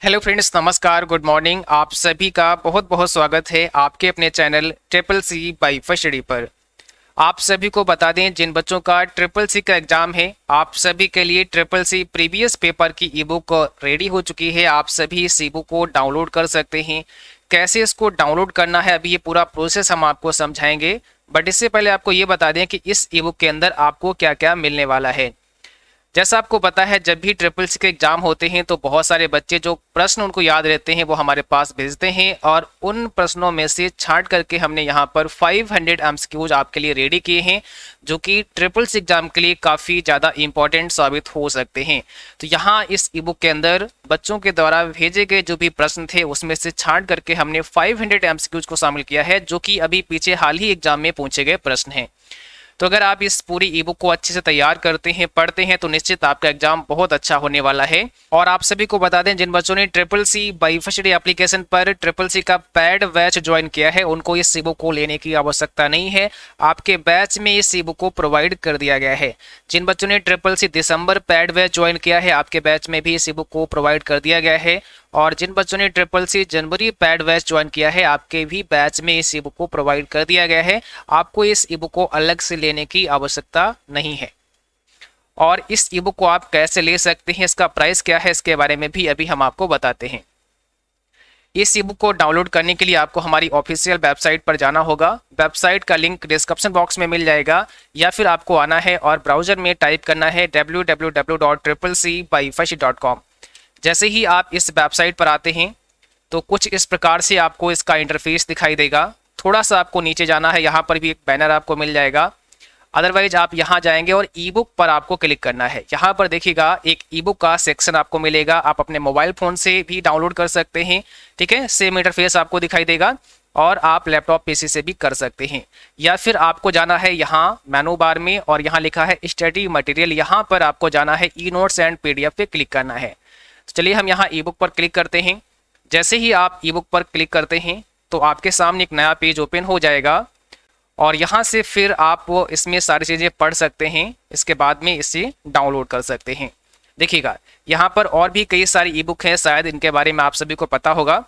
Hello friends, नमस्कार, good morning. आप सभी का बहुत बहुत स्वागत है आपके अपने channel triple C by first study पर। आप सभी को बता दें, जिन बच्चों का ट्रिपल सी का एग्जाम है, आप सभी के लिए ट्रिपल सी प्रीवियस पेपर की ई बुक रेडी हो चुकी है। आप सभी इस ई बुक को डाउनलोड कर सकते हैं। कैसे इसको डाउनलोड करना है, अभी ये पूरा प्रोसेस हम आपको समझाएंगे। बट इससे पहले आपको ये बता दें कि इस ई बुक के अंदर आपको क्या क्या मिलने वाला है। जैसा आपको पता है, जब भी ट्रिपल सी के एग्जाम होते हैं तो बहुत सारे बच्चे जो प्रश्न उनको याद रहते हैं वो हमारे पास भेजते हैं, और उन प्रश्नों में से छांट करके हमने यहाँ पर 500 एमसीक्यूज आपके लिए रेडी किए हैं, जो कि ट्रिपल सी एग्जाम के लिए काफ़ी ज़्यादा इंपॉर्टेंट साबित हो सकते हैं। तो यहाँ इस ई बुक के अंदर बच्चों के द्वारा भेजे गए जो भी प्रश्न थे उसमें से छांट करके हमने 500 एमसीक्यूज को शामिल किया है, जो कि अभी पीछे हाल ही एग्जाम में पूछे गए प्रश्न हैं। तो अगर आप इस पूरी ई बुक को अच्छे से तैयार करते हैं, पढ़ते हैं, तो निश्चित आपका एग्जाम बहुत अच्छा होने वाला है। और आप सभी को बता दें, जिन बच्चों ने triple C by first day application पर ट्रिपल सी का पेड बैच ज्वाइन किया है, उनको इस ई बुक को लेने की आवश्यकता नहीं है। आपके बैच में इस ई बुक को प्रोवाइड कर दिया गया है। जिन बच्चों ने ट्रिपल सी दिसंबर पेड बैच ज्वाइन किया है, आपके बैच में भी इस ई बुक को प्रोवाइड कर दिया गया है। और जिन बच्चों ने ट्रिपल सी जनवरी पैड बैच ज्वाइन किया है, आपके भी बैच में इस ई बुक को प्रोवाइड कर दिया गया है। आपको इस ई बुक को अलग से लेने की आवश्यकता नहीं है। और इस ई बुक को आप कैसे ले सकते हैं, इसका प्राइस क्या है, इसके बारे में भी अभी हम आपको बताते हैं। इस ई बुक को डाउनलोड करने के लिए आपको हमारी ऑफिशियल वेबसाइट पर जाना होगा। वेबसाइट का लिंक डिस्क्रिप्शन बॉक्स में मिल जाएगा, या फिर आपको आना है और ब्राउजर में टाइप करना है www.triplec.com। जैसे ही आप इस वेबसाइट पर आते हैं तो कुछ इस प्रकार से आपको इसका इंटरफेस दिखाई देगा। थोड़ा सा आपको नीचे जाना है, यहाँ पर भी एक बैनर आपको मिल जाएगा। अदरवाइज आप यहाँ जाएंगे और ई बुक पर आपको क्लिक करना है। यहाँ पर देखिएगा एक ई बुक का सेक्शन आपको मिलेगा। आप अपने मोबाइल फ़ोन से भी डाउनलोड कर सकते हैं, ठीक है। सेम इंटरफेस आपको दिखाई देगा, और आप लैपटॉप पीसी से भी कर सकते हैं। या फिर आपको जाना है यहाँ मेनू बार में, और यहाँ लिखा है स्टडी मटेरियल, यहाँ पर आपको जाना है ई नोट्स एंड पीडीएफ पे क्लिक करना है। तो चलिए हम यहाँ ई बुक पर क्लिक करते हैं। जैसे ही आप ई बुक पर क्लिक करते हैं तो आपके सामने एक नया पेज ओपन हो जाएगा, और यहाँ से फिर आप वो इसमें सारी चीज़ें पढ़ सकते हैं। इसके बाद में इसे डाउनलोड कर सकते हैं। देखिएगा यहाँ पर और भी कई सारी ई बुक हैं, शायद इनके बारे में आप सभी को पता होगा।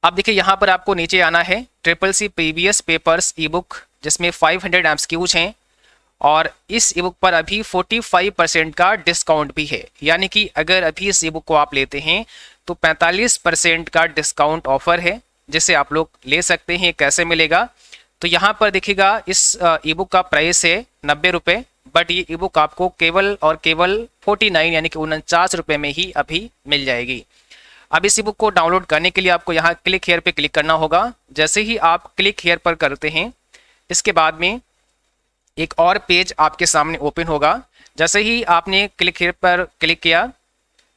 अब देखिए यहाँ पर आपको नीचे आना है, triple C previous papers e book, जिसमें 500 एमसीक्यूज हैं। और इस ई बुक पर अभी 45% का डिस्काउंट भी है, यानी कि अगर अभी इस ई बुक को आप लेते हैं तो 45% का डिस्काउंट ऑफर है, जिसे आप लोग ले सकते हैं। कैसे मिलेगा, तो यहाँ पर देखिएगा इस ई बुक का प्राइस है 90 रुपये, बट ये ई बुक आपको केवल और केवल 49 यानी कि 49 रुपये में ही अभी मिल जाएगी। अब इस ई बुक को डाउनलोड करने के लिए आपको यहाँ क्लिक हेयर पे क्लिक करना होगा। जैसे ही आप क्लिक हेयर पर करते हैं, इसके बाद में एक और पेज आपके सामने ओपन होगा। जैसे ही आपने क्लिक हेयर पर क्लिक किया,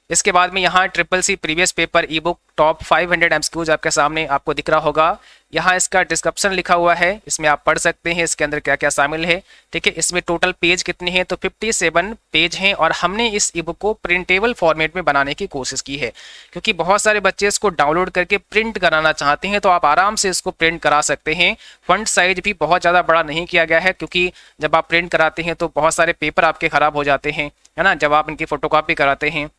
इसके बाद में यहाँ triple C previous paper e book top 500 MCQs आपके सामने आपको दिख रहा होगा। यहाँ इसका डिस्क्रिप्शन लिखा हुआ है, इसमें आप पढ़ सकते हैं इसके अंदर क्या क्या शामिल है, ठीक है। इसमें टोटल पेज कितने हैं, तो 57 पेज हैं। और हमने इस ई बुक को प्रिंटेबल फॉर्मेट में बनाने की कोशिश की है, क्योंकि बहुत सारे बच्चे इसको डाउनलोड करके प्रिंट कराना चाहते हैं, तो आप आराम से इसको प्रिंट करा सकते हैं। फंट साइज भी बहुत ज़्यादा बड़ा नहीं किया गया है, क्योंकि जब आप प्रिंट कराते हैं तो बहुत सारे पेपर आपके ख़राब हो जाते हैं, है ना। जब आप इनकी फ़ोटोकॉपी कराते हैं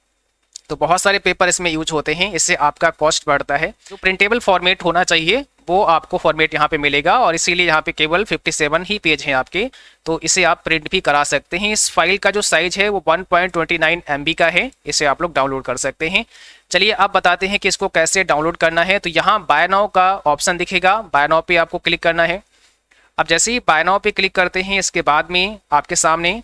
तो बहुत सारे पेपर इसमें यूज होते हैं, इससे आपका कॉस्ट बढ़ता है। जो प्रिंटेबल फॉर्मेट होना चाहिए वो आपको फॉर्मेट यहाँ पे मिलेगा, और इसीलिए यहाँ पे केवल 57 ही पेज हैं आपके, तो इसे आप प्रिंट भी करा सकते हैं। इस फाइल का जो साइज है वो 1.29 MB का है, इसे आप लोग डाउनलोड कर सकते हैं। चलिए अब बताते हैं कि इसको कैसे डाउनलोड करना है। तो यहाँ बाय नाउ का ऑप्शन दिखेगा, बाय नाउ पे आपको क्लिक करना है। अब जैसे ही बाय नाउ पे क्लिक करते हैं, इसके बाद में आपके सामने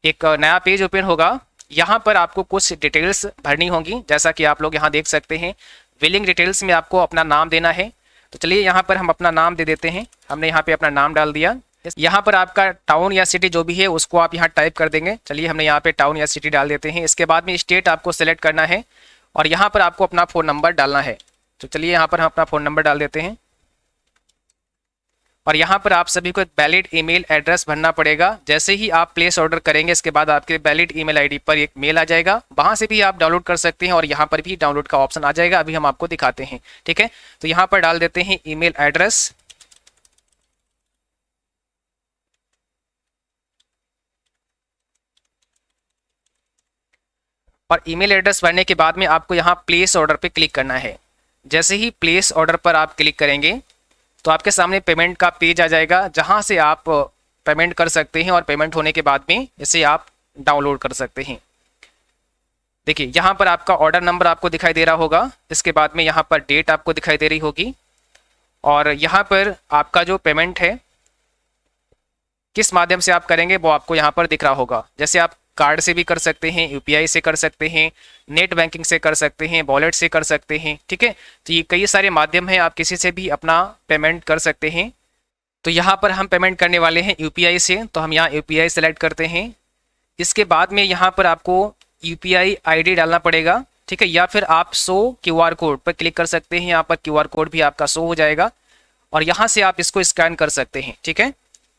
एक नया पेज ओपन होगा। यहाँ पर आपको कुछ डिटेल्स भरनी होंगी, जैसा कि आप लोग यहाँ देख सकते हैं। बिलिंग डिटेल्स में आपको अपना नाम देना है। तो चलिए यहाँ पर हम अपना नाम दे देते हैं। हमने यहाँ पे अपना नाम डाल दिया। यहाँ पर आपका टाउन या सिटी जो भी है उसको आप यहाँ टाइप कर देंगे। चलिए हमने यहाँ पे टाउन या सिटी डाल देते हैं। इसके बाद में स्टेट आपको सेलेक्ट करना है, और यहाँ पर आपको अपना फ़ोन नंबर डालना है। तो चलिए यहाँ पर हम अपना फ़ोन नंबर डाल देते हैं, और यहाँ पर आप सभी को एक वैलिड ईमेल एड्रेस भरना पड़ेगा। जैसे ही आप प्लेस ऑर्डर करेंगे, इसके बाद आपके वैलिड ईमेल आईडी पर एक मेल आ जाएगा, वहाँ से भी आप डाउनलोड कर सकते हैं, और यहाँ पर भी डाउनलोड का ऑप्शन आ जाएगा। अभी हम आपको दिखाते हैं, ठीक है। तो यहाँ पर डाल देते हैं ईमेल एड्रेस, और ईमेल एड्रेस भरने के बाद में आपको यहाँ प्लेस ऑर्डर पे क्लिक करना है। जैसे ही प्लेस ऑर्डर पर आप क्लिक करेंगे तो आपके सामने पेमेंट का पेज आ जाएगा, जहाँ से आप पेमेंट कर सकते हैं और पेमेंट होने के बाद में इसे आप डाउनलोड कर सकते हैं। देखिए यहाँ पर आपका ऑर्डर नंबर आपको दिखाई दे रहा होगा, इसके बाद में यहाँ पर डेट आपको दिखाई दे रही होगी, और यहाँ पर आपका जो पेमेंट है किस माध्यम से आप करेंगे वो आपको यहाँ पर दिख रहा होगा। जैसे आप कार्ड से भी कर सकते हैं, यूपीआई से कर सकते हैं, नेट बैंकिंग से कर सकते हैं, वॉलेट से कर सकते हैं, ठीक है। तो ये कई सारे माध्यम हैं, आप किसी से भी अपना पेमेंट कर सकते हैं। तो यहाँ पर हम पेमेंट करने वाले हैं यूपीआई से, तो हम यहाँ यूपीआई सेलेक्ट करते हैं। इसके बाद में यहाँ पर आपको यूपीआई आईडी डालना पड़ेगा, ठीक है, या फिर आप शो क्यूआर कोड पर क्लिक कर सकते हैं। यहाँ पर क्यूआर कोड भी आपका शो हो जाएगा और यहाँ से आप इसको स्कैन कर सकते हैं, ठीक है।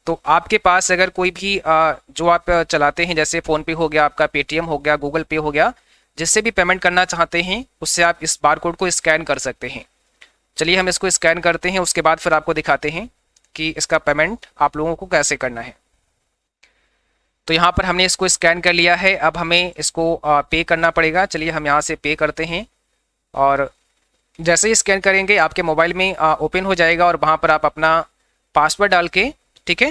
तो आपके पास अगर कोई भी जो आप चलाते हैं, जैसे फ़ोन पे हो गया, आपका पेटीएम हो गया, गूगल पे हो गया, जिससे भी पेमेंट करना चाहते हैं उससे आप इस बार कोड को स्कैन कर सकते हैं। चलिए हम इसको स्कैन करते हैं, उसके बाद फिर आपको दिखाते हैं कि इसका पेमेंट आप लोगों को कैसे करना है। तो यहाँ पर हमने इसको स्कैन कर लिया है, अब हमें इसको पे करना पड़ेगा। चलिए हम यहाँ से पे करते हैं, और जैसे ही स्कैन करेंगे आपके मोबाइल में ओपन हो जाएगा और वहाँ पर आप अपना पासवर्ड डाल के, ठीक है,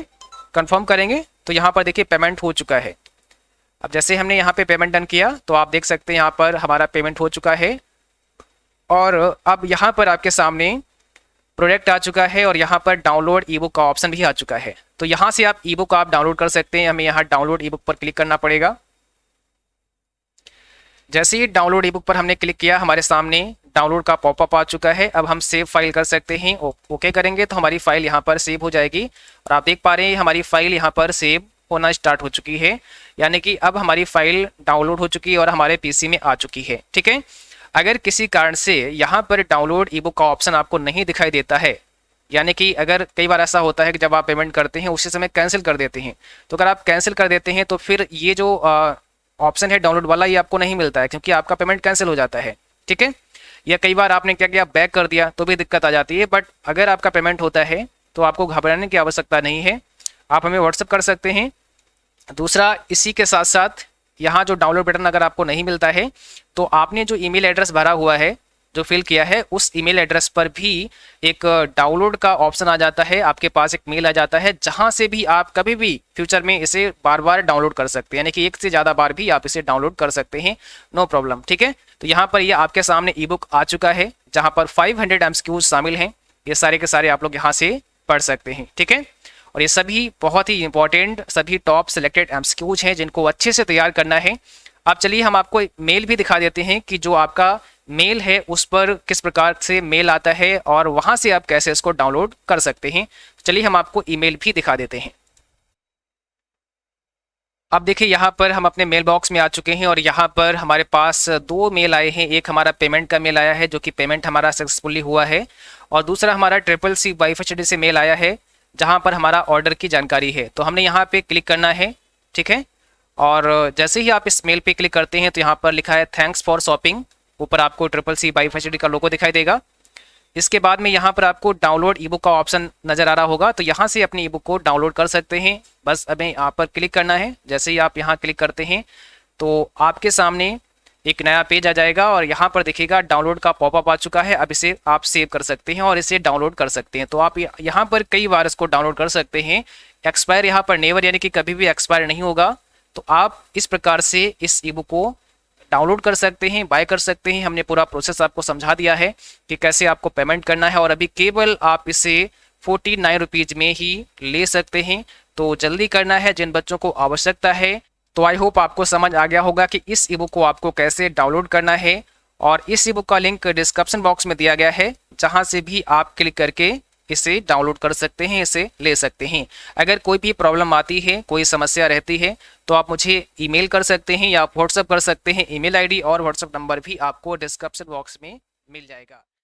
कंफर्म करेंगे। तो यहाँ पर देखिए पेमेंट हो चुका है। अब जैसे हमने यहाँ पे पेमेंट डन किया तो आप देख सकते हैं यहाँ पर हमारा पेमेंट हो चुका है, और अब यहाँ पर आपके सामने प्रोडक्ट आ चुका है और यहाँ पर डाउनलोड ई बुक का ऑप्शन भी आ चुका है। तो यहाँ से आप ई बुक आप डाउनलोड कर सकते हैं। हमें यहाँ डाउनलोड ई बुक पर क्लिक करना पड़ेगा। जैसे ही डाउनलोड ई बुक पर हमने क्लिक किया हमारे सामने डाउनलोड का पॉपअप आ चुका है। अब हम सेव फाइल कर सकते हैं। ओके करेंगे तो हमारी फाइल यहाँ पर सेव हो जाएगी, और आप देख पा रहे हैं हमारी फाइल यहाँ पर सेव होना स्टार्ट हो चुकी है, यानी कि अब हमारी फाइल डाउनलोड हो चुकी है और हमारे पीसी में आ चुकी है, ठीक है। अगर किसी कारण से यहाँ पर डाउनलोड ई बुक का ऑप्शन आपको नहीं दिखाई देता है, यानी कि अगर कई बार ऐसा होता है कि जब आप पेमेंट करते हैं उसी समय कैंसिल कर देते हैं, तो अगर आप कैंसिल कर देते हैं तो फिर ये जो ऑप्शन है डाउनलोड वाला, ये आपको नहीं मिलता है, क्योंकि आपका पेमेंट कैंसिल हो जाता है, ठीक है। या कई बार आपने क्या किया, बैक कर दिया तो भी दिक्कत आ जाती है। बट अगर आपका पेमेंट होता है तो आपको घबराने की आवश्यकता नहीं है, आप हमें व्हाट्सअप कर सकते हैं। दूसरा, इसी के साथ साथ यहाँ जो डाउनलोड बटन अगर आपको नहीं मिलता है तो आपने जो ईमेल एड्रेस भरा हुआ है, जो फिल किया है, उस ईमेल एड्रेस पर भी एक डाउनलोड का ऑप्शन आ जाता है। आपके पास एक मेल आ जाता है जहां से भी आप कभी भी फ्यूचर में इसे बार बार डाउनलोड कर सकते हैं, यानी कि एक से ज़्यादा बार भी आप इसे डाउनलोड कर सकते हैं, नो प्रॉब्लम, ठीक है। तो यहाँ पर ये आपके सामने ई बुक आ चुका है जहाँ पर 500 MCQs शामिल हैं। ये सारे के सारे आप लोग यहाँ से पढ़ सकते हैं, ठीक है। और ये सभी बहुत ही इंपॉर्टेंट, सभी टॉप सिलेक्टेड MCQs हैं जिनको अच्छे से तैयार करना है। अब चलिए हम आपको मेल भी दिखा देते हैं कि जो आपका मेल है उस पर किस प्रकार से मेल आता है और वहां से आप कैसे इसको डाउनलोड कर सकते हैं। चलिए हम आपको ईमेल भी दिखा देते हैं। अब देखिए यहाँ पर हम अपने मेल बॉक्स में आ चुके हैं और यहाँ पर हमारे पास दो मेल आए हैं। एक हमारा पेमेंट का मेल आया है जो कि पेमेंट हमारा सक्सेसफुली हुआ है, और दूसरा हमारा CCC वाईफाई से मेल आया है जहाँ पर हमारा ऑर्डर की जानकारी है। तो हमने यहाँ पे क्लिक करना है, ठीक है। और जैसे ही आप इस मेल पे क्लिक करते हैं तो यहाँ पर लिखा है थैंक्स फॉर शॉपिंग, ऊपर आपको CCC वाईफाई का लोगो दिखाई देगा। इसके बाद में यहाँ पर आपको डाउनलोड ई बुक का ऑप्शन नजर आ रहा होगा, तो यहाँ से अपनी ई बुक को डाउनलोड कर सकते हैं। बस हमें यहाँ पर क्लिक करना है। जैसे ही आप यहाँ क्लिक करते हैं तो आपके सामने एक नया पेज आ जाएगा और यहाँ पर देखिएगा डाउनलोड का पॉपअप आ चुका है। अब इसे आप सेव कर सकते हैं और इसे डाउनलोड कर सकते हैं। तो आप यहाँ पर कई बार इसको डाउनलोड कर सकते हैं। एक्सपायर यहाँ पर नेवर, यानी कि कभी भी एक्सपायर नहीं होगा। तो आप इस प्रकार से इस ई बुक को डाउनलोड कर सकते हैं, बाय कर सकते हैं। हमने पूरा प्रोसेस आपको समझा दिया है कि कैसे आपको पेमेंट करना है, और अभी केवल आप इसे 49 रुपीज़ में ही ले सकते हैं। तो जल्दी करना है जिन बच्चों को आवश्यकता है। तो आई होप आपको समझ आ गया होगा कि इस ई बुक को आपको कैसे डाउनलोड करना है, और इस ई बुक का लिंक डिस्क्रिप्शन बॉक्स में दिया गया है, जहां से भी आप क्लिक करके इसे डाउनलोड कर सकते हैं, इसे ले सकते हैं। अगर कोई भी प्रॉब्लम आती है, कोई समस्या रहती है, तो आप मुझे ईमेल कर सकते हैं या व्हाट्सएप कर सकते हैं। ईमेल आईडी और व्हाट्सएप नंबर भी आपको डिस्क्रिप्शन बॉक्स में मिल जाएगा।